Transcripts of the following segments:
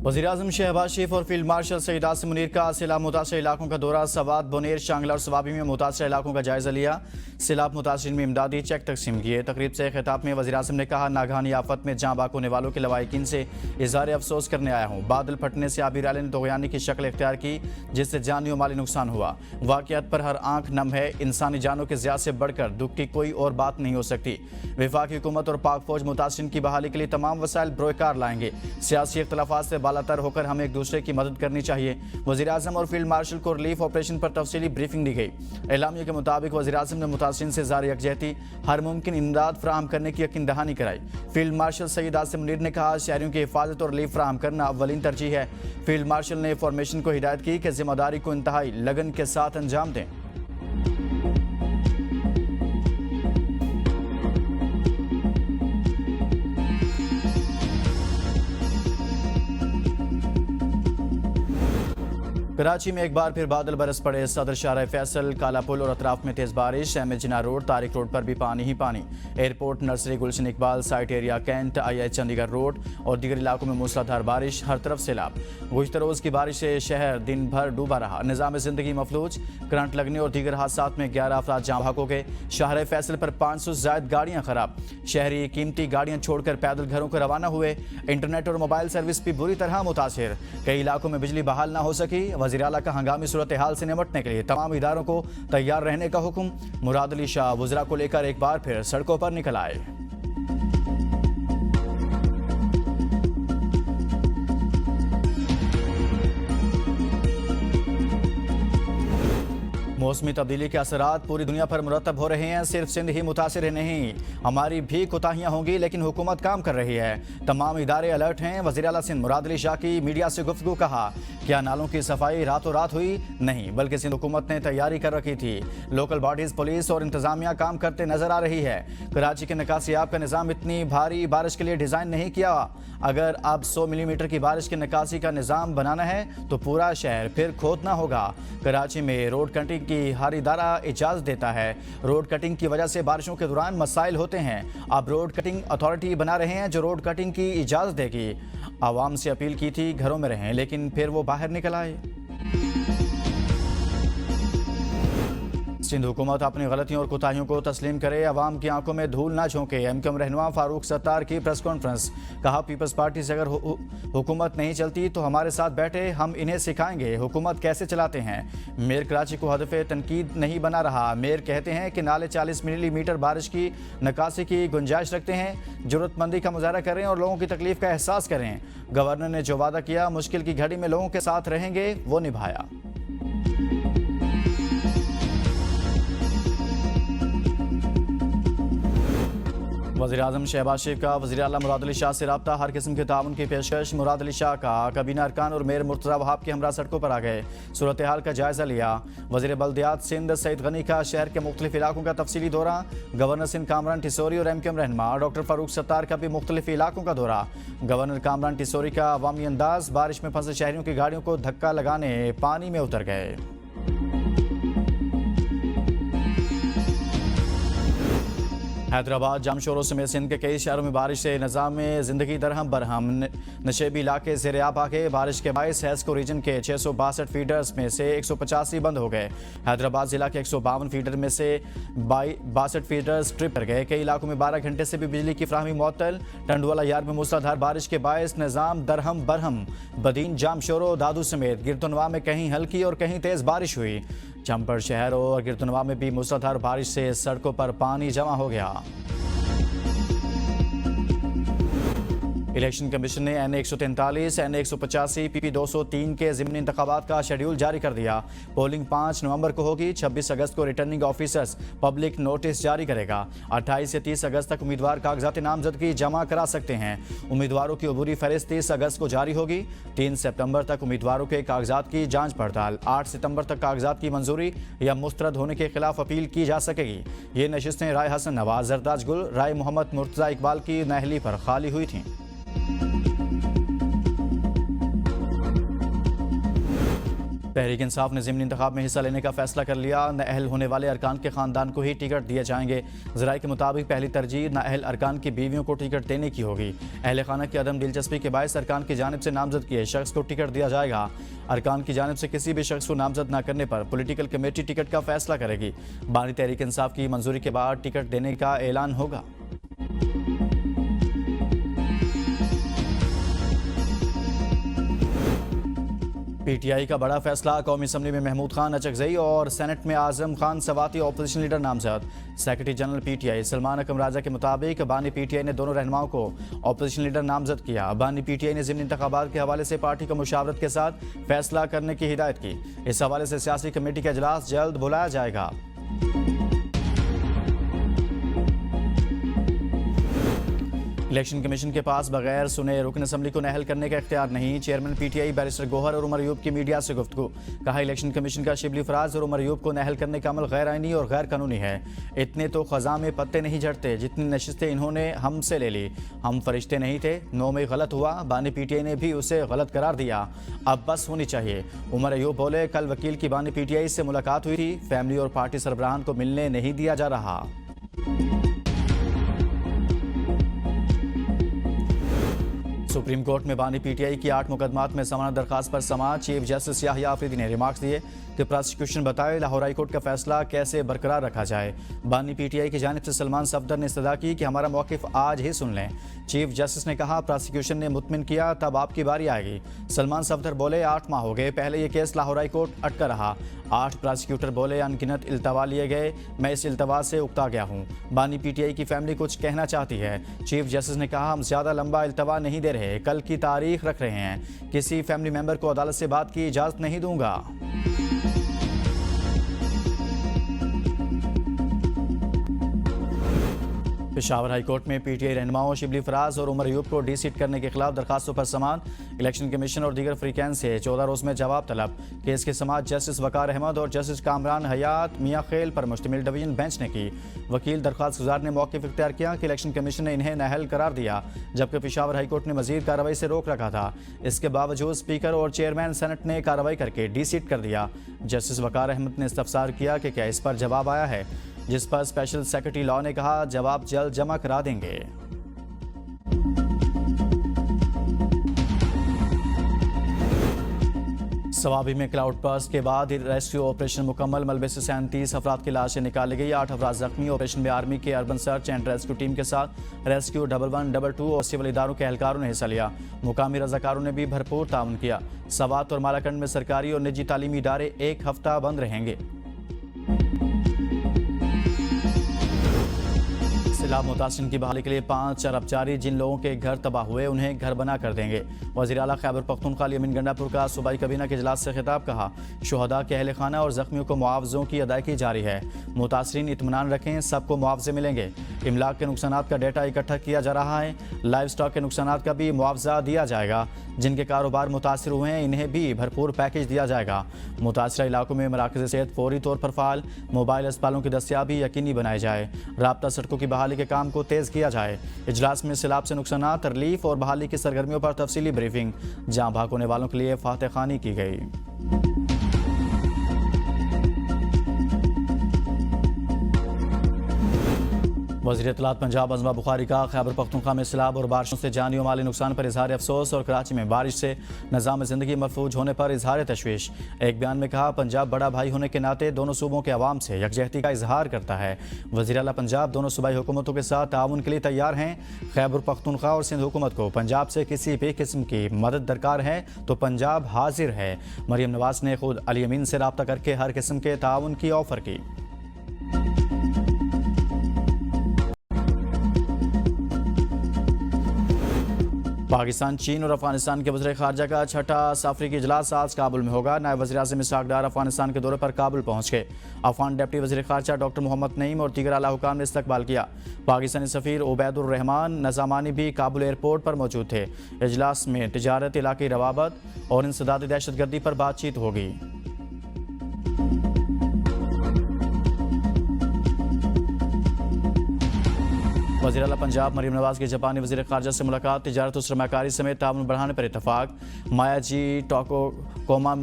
वज़ीर-ए-आज़म शहबाज शरीफ और field marshal Saeed Asim Munir का सैलाब मुतासर इलाकों का दौरा। सवात, बोनेर, शांगला और सवाबी में मुतासर इलाकों का जायजा लिया। सैलाब मुतासरीन में इमदादी चेक तकसीम किए। तकरीब से खिताब में वज़ीर-ए-आज़म ने कहा, नागहानी आफत में जाँ बाक होने वालों के लवाहिकीन से इज़हार अफसोस करने आया हूँ। बादल फटने से आबी रैली ने तग़यानी की शक्ल इख्तियार की, जिससे जानी और माली नुकसान हुआ। वाक़ियात पर हर आंख नम है। इंसानी जानों के ज़िया से बढ़कर दुख की कोई और बात नहीं हो सकती। वफाकी हुकूमत और पाक फौज मुतासरीन की बहाली के लिए तमाम वसाइल बरोकार लाएंगे। सियासी इख्तलाफात से बालातर होकर हमें एक दूसरे की मदद करनी चाहिए। वज़ीर-ए-आज़म और फील्ड मार्शल को रिलीफ ऑपरेशन पर तफसीली ब्रीफिंग दी गई। एलामिया के मुताबिक वज़ीर-ए-आज़म ने मुतासरीन से ज़ार यकजहती हर मुमकिन इमदाद फराहम करने की यकीन दहानी कराई। फील्ड मार्शल सईद आसिम मुनीर ने कहा, शहरियों की हिफाजत और रिलीफ फराहम करना अव्वलीन तरजीह है। फील्ड मार्शल ने फॉर्मेशन को हिदायत की कि जिम्मेदारी को इंतहाई लगन के साथ अंजाम दें। कराची में एक बार फिर बादल बरस पड़े। सदर शाहराह फैसल, काला पुल और अतराफ में तेज बारिश। अहमद जिना रोड, तारिक रोड पर भी पानी ही पानी। एयरपोर्ट, नर्सरी, गुलशन इकबाल साइट एरिया, कैंट, आई चंडीगढ़ रोड और दीगर इलाकों में मूसलाधार बारिश। हर तरफ सैलाब। गुज़िश्ता रोज़ की बारिश से शहर दिन भर डूबा रहा। निज़ाम ज़िंदगी मफलूज। करंट लगने और दीगर हादसात में 11 अफराद जाँ बहक हो गए। शाहराह फैसल पर 500 से ज़ायद गाड़ियाँ खराब। शहरी कीमती गाड़ियाँ छोड़कर पैदल घरों को रवाना हुए। इंटरनेट और मोबाइल सर्विस भी बुरी तरह मुतासिर। कई इलाकों में बिजली बहाल न हो सकी। वज़ीर आला का हंगामी सूरत हाल से निपटने के लिए तमाम इदारों को तैयार रहने का हुक्म। मुराद अली शाह वज़रा को लेकर एक बार फिर सड़कों पर निकल आए। मौसमी तब्दीली के असरात पूरी दुनिया पर मुरतब हो रहे हैं। सिर्फ सिंध ही मुतासिर नहीं, हमारी भी कोताहियाँ होंगी, लेकिन हुकूमत काम कर रही है। तमाम इदारे अलर्ट हैं। वज़ीर आला सिंध मुराद अली शाह की मीडिया से गुफ्तगू। कहा, क्या नालों की सफाई रातों रात हुई? नहीं, बल्कि सिंध हुकूमत ने तैयारी कर रखी थी। लोकल बॉडीज, पुलिस और इंतजामिया काम करते नजर आ रही है। कराची के निकासियाब का निज़ाम इतनी भारी बारिश के लिए डिज़ाइन नहीं किया। अगर अब 100 मिलीमीटर की बारिश के निकासी का निज़ाम बनाना है तो पूरा शहर फिर खोदना होगा। कराची में रोड कटिंग की हर इदारा इजाज़त देता है। रोड कटिंग की वजह से बारिशों के दौरान मसाइल होते हैं। अब रोड कटिंग अथॉरिटी बना रहे हैं जो रोड कटिंग की इजाज़त देगी। आवाम से अपील की थी घरों में रहें, लेकिन फिर वो बाहर निकल आए। सिंध हुकूमत अपनी गलतियों और कोताहियों को तस्लीम करे, अवाम की आंखों में धूल ना झोंके। एमक्यूएम रहनुमा फारूक सत्तार की प्रेस कॉन्फ्रेंस। कहा, पीपल्स पार्टी से अगर हुकूमत नहीं चलती तो हमारे साथ बैठे, हम इन्हें सिखाएंगे हुकूमत कैसे चलाते हैं। मेयर कराची को हदफ़े तनकीद नहीं बना रहा। मेयर कहते हैं कि नाले 40 मिलीमीटर बारिश की निकासी की गुंजाइश रखते हैं। ज़रूरतमंदी का मुजाहरा करें और लोगों की तकलीफ का एहसास करें। गवर्नर ने जो वादा किया, मुश्किल की घड़ी में लोगों के साथ रहेंगे, वो निभाया। वज़ीर-ए-आज़म शहबाज शरीफ का वज़ीर आला मुराद अली शाह से रब्ता। हर किस्म के ताउन की पेशकश। मुराद अली शाह का काबीना अरकान और मेयर मुर्तज़ा वहाब के हमरा सड़कों पर आ गए। सूरत हाल का जायजा लिया। वज़ीर बल्दियात सिंध सईद गनी का शहर के मुख्तलिफ इलाकों का तफसीली दौरा। गवर्नर सिंध कामरान टिसोरी और एमक्यूएम रहनुमा डॉक्टर फारूक सत्तार का भी मुख्तलिफ इलाकों का दौरा। गवर्नर कामरान टिसोरी का अवामी अंदाज। बारिश में फंसे शहरियों की गाड़ियों को धक्का लगाने पानी में उतर गए। हैदराबाद, जामशोरों समेत सिंध के कई शहरों में बारिश से निज़ाम में ज़िंदगी दरहम बरहम। नशेबी इलाके ज़ेर आब आ गए। बारिश के बायस हैस्को रीजन के 662 फीडर्स में से 185 बंद हो गए। हैदराबाद ज़िला के 152 फीडर में से 62 फीडर्स ट्रिप कर गए। कई इलाकों में 12 घंटे से भी बिजली की फ्राहमी मुअत्तल। टंडवाला यार्ड में मूसलाधार बारिश के बायस निज़ाम दरहम बरहम। बदीन, जामशोरों, दादू समेत गिरतुनवा में कहीं हल्की और कहीं तेज़ बारिश हुई। चंपर शहर और गिरतुनवा में भी मूसलाधार बारिश से सड़कों पर पानी जमा हो गया। इलेक्शन कमीशन ने NA 143, NA 185, PP 203 के ज़िमनी इंतखाबात का शेड्यूल जारी कर दिया। पोलिंग 5 नवंबर को होगी। 26 अगस्त को रिटर्निंग ऑफिसर्स पब्लिक नोटिस जारी करेगा। 28 से 30 अगस्त तक उम्मीदवार कागजात नामजदगी जमा करा सकते हैं। उम्मीदवारों की अबूरी फहरिस्त 30 अगस्त को जारी होगी। 3 सितंबर तक उम्मीदवारों के कागजात की जाँच पड़ताल। 8 सितंबर तक कागजात की मंजूरी या मुस्तरद होने के खिलाफ अपील की जा सकेगी। ये नशिस्तें राय हसन नवाज, जरदाज गुल, राय मोहम्मद मुर्तज़ा इकबाल की नहली पर खाली हुई थीं। तहरीक इंसाफ ने ज़िमनी इंतखाब में हिस्सा लेने का फैसला कर लिया। नाअहल होने वाले अरकान के ख़ानदान को ही टिकट दिए जाएंगे। ज़राए के मुताबिक पहली तरजीह नाअहल अरकान की बीवियों को टिकट देने की होगी। अहल खाना की अदम दिलचस्पी के बायस अरकान की जानिब से नामजद किए शख्स को टिकट दिया जाएगा। अरकान की जानिब से किसी भी शख्स को नामजद न करने पर पॉलिटिकल कमेटी टिकट का फैसला करेगी। बानी तहरीक इंसाफ की मंजूरी के बाद टिकट देने का ऐलान होगा। पीटीआई का बड़ा फैसला, कौमी असम्बली में महमूद खान अचकजई और सेनेट में आजम खान सवाती ऑपोजिशन लीडर नामजद। सेक्रेटरी जनरल पीटीआई सलमान अकम राजा के मुताबिक बानी पीटीआई ने दोनों रहनुमाओं को ऑपोजिशन लीडर नामजद किया। बानी पीटीआई ने ज़िमनी इंतखाबात के हवाले से पार्टी को मुशावरत के साथ फैसला करने की हिदायत की। इस हवाले से सियासी कमेटी का इजलास जल्द बुलाया जाएगा। इलेक्शन कमीशन के पास बगैर सुने रुकन असम्बली को नाअहल करने का इख्तियार नहीं। चेयरमैन पीटीआई बैरिस्टर गोहर और उमर अयूब की मीडिया से गुफ्तगू। कहा, इलेक्शन कमीशन का शिबली फराज और उमर अयूब को नाअहल करने का अमल गैर आइनी और गैर कानूनी है। इतने तो खज़ा में पत्ते नहीं झड़ते जितनी नशिस्तें इन्होंने हमसे ले ली। हम फरिश्ते नहीं थे। 9 में गलत हुआ, बानी पीटीआई ने भी उसे गलत करार दिया। अब बस होनी चाहिए। उमर अयूब बोले, कल वकील की बानी पीटीआई से मुलाकात हुई थी। फैमिली और पार्टी सरबराहान को मिलने नहीं दिया जा रहा। सुप्रीम कोर्ट में बानी पीटीआई की 8 मुकदमात में जमानत दरखास्त पर समाअत। चीफ जस्टिस याहिया आफरीदी ने रिमार्क्स दिए कि प्रोसिक्यूशन बताए लाहौर हाई कोर्ट का फैसला कैसे बरकरार रखा जाए। बानी पीटीआई की जानिब से सलमान सफदर ने इस्तदा की कि हमारा मौक़िफ़ आज ही सुन लें। चीफ जस्टिस ने कहा, प्रोसिक्यूशन ने मुतमिन किया, तब आपकी बारी आएगी। सलमान सफदर बोले, 8 माह हो गए, पहले ये केस लाहौर हाई कोर्ट अटका रहा। 8 प्रोसिक्यूटर बोले, अनगिनत इल्तवा लिए गए, मैं इस इल्तवा से उकता गया हूँ। बानी पीटीआई की फैमिली कुछ कहना चाहती है। चीफ जस्टिस ने कहा, हम ज़्यादा लंबा इल्तवा नहीं दे रहे, कल की तारीख रख रहे हैं। किसी फैमिली मेंबर को अदालत से बात की इजाज़त नहीं दूंगा। पेशावर हाई कोर्ट में पीटीआई रहनुमाओं शिबली फराज और उमर अयूब को डी-सीट करने के खिलाफ दरखास्तों पर समाअत। इलेक्शन कमीशन और दीगर फ्रीकैन से 14 रोज़ में जवाब तलब। केस की समाअत जस्टिस वकार अहमद और जस्टिस कामरान हयात मियाँ खेल पर मुश्तमिल डिवीजन बेंच ने की। वकील दरख्वास्त गुजार ने मौक़िफ़ इख्तियार किया कि इलेक्शन कमीशन ने इन्हें नाअहल करार दिया, जबकि पेशावर हाई कोर्ट ने मजीद कार्रवाई से रोक रखा था। इसके बावजूद स्पीकर और चेयरमैन सेनेट ने कार्रवाई करके डी-सीट कर दिया। जस्टिस वकार अहमद ने इस्तफसार किया कि क्या इस पर जवाब आया है, जिस पर स्पेशल सेक्रेटरी लॉ ने कहा, जवाब जल्द जमा करा देंगे। सवाबी में क्लाउड बर्स्ट के बाद रेस्क्यू ऑपरेशन मुकम्मल। मलबे से 37 अफराद की लाशें निकाली गई। 8 अफराद जख्मी। ऑपरेशन में आर्मी के urban search and rescue team के साथ रेस्क्यू 11, 22 और सिविल इदारों के एहलकारों ने हिस्सा लिया। मुकामी रजाकारों ने भी भरपूर ताउन किया। सवात और मालाकंड में सरकारी और निजी तालीमी इदारे 1 हफ्ता बंद रहेंगे। सैलाब मुतासिरीन की बहाली के लिए 5 अरब जारी। जिन लोगों के घर तबाह हुए उन्हें घर बना कर देंगे। वज़ीर आला खैबर पख्तूनख्वा यमीन गंडापुर का सूबाई काबीना के इजलास से खिताब। कहा, शुहदा के अहल खाना और जख्मियों को मुआवजों की अदायगी जारी है। मुतासिरीन इत्मीनान रखें, सबको मुआवजे मिलेंगे। इमलाक के नुकसानात का डेटा इकट्ठा किया जा रहा है। लाइव स्टॉक के नुकसानात का भी मुआवजा दिया जाएगा। जिनके कारोबार मुतासिर हुए हैं इन्हें भी भरपूर पैकेज दिया जाएगा। मुतासिर इलाकों में मराकज़ सेहत फौरी तौर पर फ़ाल। मोबाइल अस्पतालों की दस्तियाबी यकीनी बनाई जाए। राब्ता सड़कों की बहाली के काम को तेज़ किया जाए। इजलास में सैलाब से नुकसानात, रिलीफ और बहाली की सरगर्मियों पर तफसीली ब्रीफिंग। जाँ भाग होने वालों के लिए फातह खानी की गई। वज़ीर इत्तलात पंजाब अज़मा बुखारी का खैबर पख्तूनख्वा में सैलाब और बारिशों से जानी और माली नुकसान पर इजहार अफसोस और कराची में बारिश से निज़ाम ज़िंदगी महफूज होने पर इजहार तशवीश। एक बयान में कहा, पंजाब बड़ा भाई होने के नाते दोनों सूबों के अवाम से यकजहती का इजहार करता है। वज़ीर आला पंजाब दोनों सूबाई हुकूमतों के साथ ताउन के लिए तैयार हैं। खैबर पख्तूनख्वा और सिंध हुकूमत को पंजाब से किसी भी किस्म की मदद दरकार है तो पंजाब हाजिर है। मरियम नवाज ने खुद अली अमीन से रब्ता करके हर किस्म के ताउन की ऑफर की। पाकिस्तान, चीन और अफगानिस्तान के वज़ीर ख़ारजा का छठा सफरी इजलास आज काबुल में होगा। नायब वज़ीर आज़म इसहाक़ डार अफगानिस्तान के दौरे पर काबुल पहुँच गए। अफगान डिप्टी वज़ीर ख़ारजा डॉक्टर मोहम्मद नईम और दीगर आला हुकाम ने इस्तकबाल किया। पाकिस्तानी सफ़ीर उबैदुर रहमान नज़ामानी भी काबुल एयरपोर्ट पर मौजूद थे। इजलास में तिजारत, इलाक़ाई रवाबत और इंसदाद दहशतगर्दी पर बातचीत होगी। वज़ीर आला पंजाब मरीम नवाज की जापानी वज़ीर ख़ारजा से मुलाकात। तिजारत और सरमाकारी समेत ताउन बढ़ाने पर इतफाक़। माया जी टोको कोमा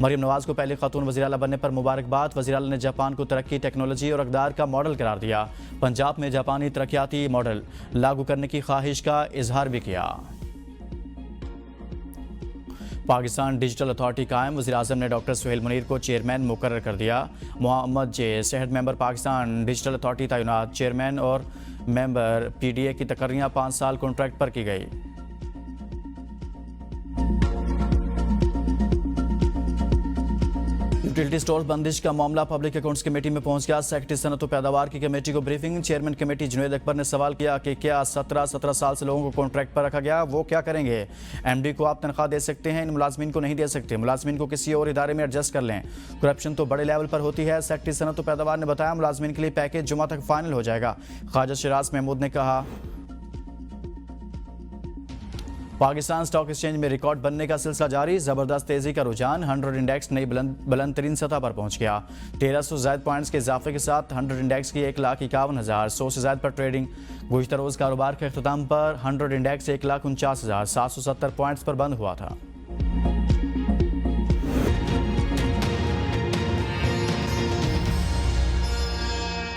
मरीम नवाज को पहली खातून वज़ीर आला बनने पर मुबारकबाद। वज़ीर आला ने जापान को तरक्की, टेक्नोलॉजी और इक़दार का मॉडल करार दिया। पंजाब में जापानी तरक्याती मॉडल लागू करने की ख्वाहिश का इजहार भी किया। पाकिस्तान डिजिटल अथॉरिटी कायम, वज़ीर आज़म ने डॉक्टर सुहेल मुनीर को चेयरमैन मुकर्रर कर दिया। मोहम्मद जे सेहत मेंबर पाकिस्तान डिजिटल अथॉरिटी तैनात। चेयरमैन और मेंबर PDA की तकर्रियाँ 5 साल कॉन्ट्रैक्ट पर की गई। यूटिलिटी स्टोर बंदिश का मामला पब्लिक अकाउंट्स कमेटी में पहुंच गया। सेक्रेटरी सनत और पैदावार की कमेटी को briefing. Chairman committee Junaid Akbar ने सवाल किया कि क्या 17 साल से लोगों को कॉन्ट्रैक्ट पर रखा गया, वो क्या करेंगे? MD को आप तनख्वाह दे सकते हैं, इन मुलाजमीन को नहीं दे सकते। मुलाजमीन को किसी और इदारे में एडजस्ट कर लें। करप्शन तो बड़े लेवल पर होती है। सेक्रेटरी सनत और पैदावार ने बताया मुलाजमीन के लिए पैकेज जुमा तक फाइनल हो जाएगा। ख्वाजा शिराज महमूद ने कहा पाकिस्तान स्टॉक एक्सचेंज में रिकॉर्ड बनने का सिलसिला जारी। जबरदस्त तेजी का रुझान। 100 इंडेक्स नई बुलंद तरीन सतह पर पहुंच गया। 1300 से ज्यादा पॉइंट्स के इजाफे के साथ 100 इंडेक्स की 1,51,100 से ज्यादा पर ट्रेडिंग। गुज़िश्ता रोज कारोबार के अख्ताम पर 100 इंडेक्स 1,49,770 पॉइंट्स पर बंद हुआ था।